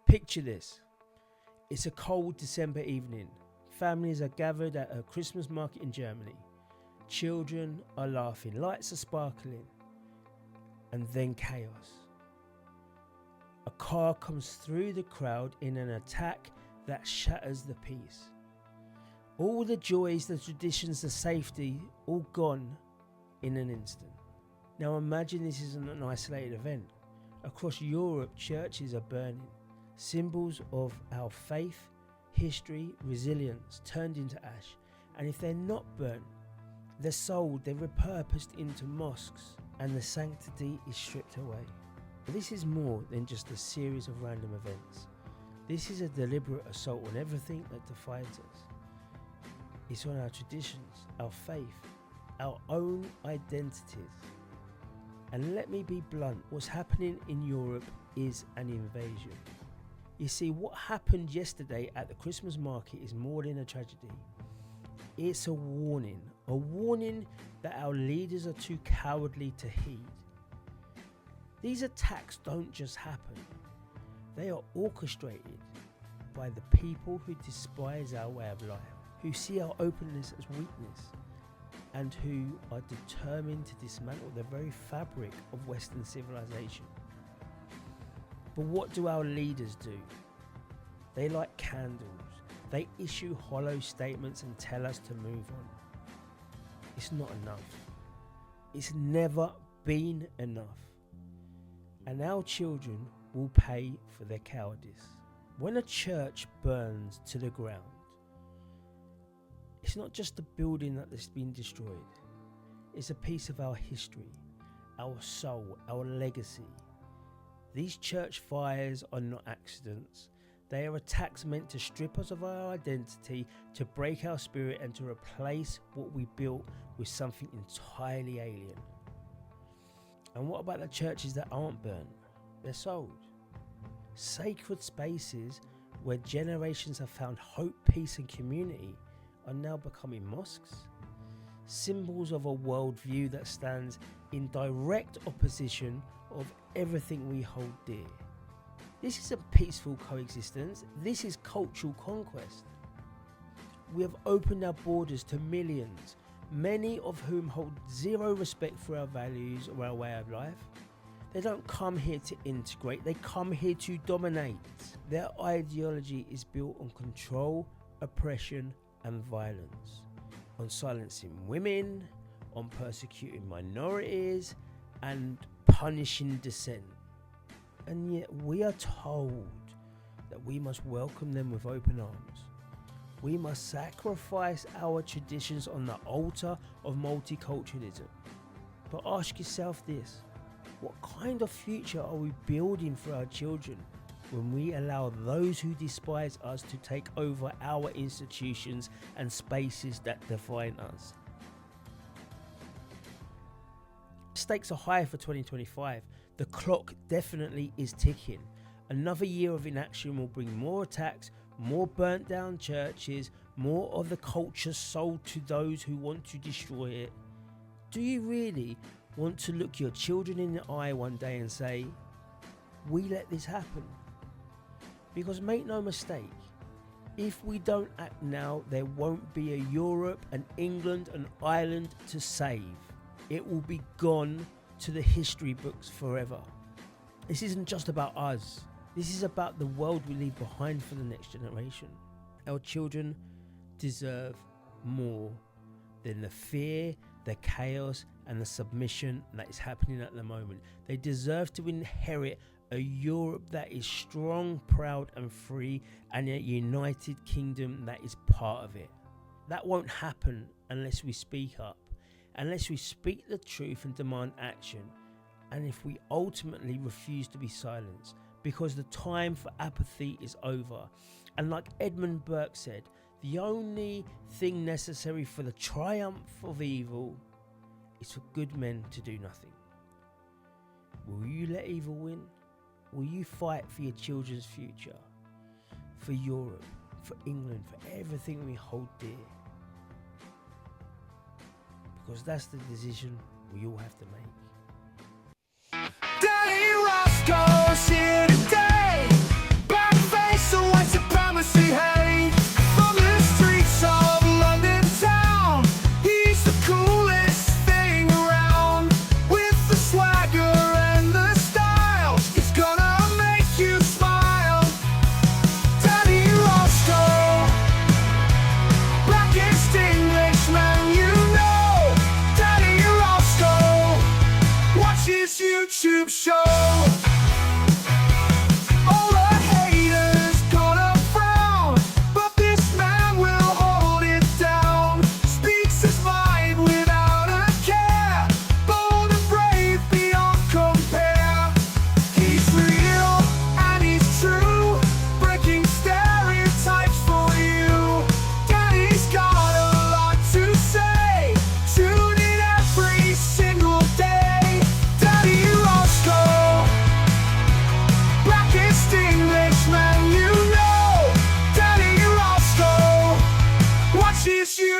Picture this. It's a cold December evening. Families are gathered at a Christmas market in Germany. Children are laughing, lights are sparkling, and then chaos. A car comes through the crowd in an attack that shatters the peace. All the joys, the traditions, the safety, all gone in an instant. Now imagine this isn't an isolated event. Across Europe, churches are burning. Symbols of our faith, history, resilience turned into ash. And if they're not burnt, they're sold, they're repurposed into mosques, and the sanctity is stripped away. But this is more than just a series of random events. This is a deliberate assault on everything that defines us. It's on our traditions, our faith, our own identities. And let me be blunt, what's happening in Europe is an invasion. You see, what happened yesterday at the Christmas market is more than a tragedy. It's a warning that our leaders are too cowardly to heed. These attacks don't just happen. They are orchestrated by the people who despise our way of life, who see our openness as weakness, and who are determined to dismantle the very fabric of Western civilization. But what do our leaders do? They light candles. They issue hollow statements and tell us to move on. It's not enough. It's never been enough. And our children will pay for their cowardice. When a church burns to the ground, it's not just a building that has been destroyed. It's a piece of our history, our soul, our legacy. These church fires are not accidents. They are attacks meant to strip us of our identity, to break our spirit, and to replace what we built with something entirely alien. And what about the churches that aren't burnt? They're sold. Sacred spaces where generations have found hope, peace, and community are now becoming mosques. Symbols of a worldview that stands in direct opposition of everything we hold dear. This isn't peaceful coexistence, this is cultural conquest. We have opened our borders to millions, many of whom hold zero respect for our values or our way of life. They don't come here to integrate, they come here to dominate. Their ideology is built on control, oppression, and violence, on silencing women, on persecuting minorities, and punishing dissent. And yet we are told that we must welcome them with open arms. We must sacrifice our traditions on the altar of multiculturalism. But ask yourself this: what kind of future are we building for our children when we allow those who despise us to take over our institutions and spaces that define us? Stakes are high for 2025. The clock definitely is ticking. Another year of inaction will bring more attacks, more burnt down churches, more of the culture sold to those who want to destroy it. Do you really want to look your children in the eye one day and say, we let this happen? Because make no mistake, if we don't act now, there won't be a Europe, an England, an Ireland to save. It will be gone to the history books forever. This isn't just about us. This is about the world we leave behind for the next generation. Our children deserve more than the fear, the chaos, and the submission that is happening at the moment. They deserve to inherit a Europe that is strong, proud, and free, and a united kingdom that is part of it. That won't happen unless we speak up, unless we speak the truth and demand action, and if we ultimately refuse to be silenced, because the time for apathy is over. And like Edmund Burke said, the only thing necessary for the triumph of evil is for good men to do nothing. Will you let evil win? Will you fight for your children's future? For Europe, for England, for everything we hold dear? Because that's the decision we all have to make. Daddy Roscoe's here today, back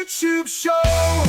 YouTube show.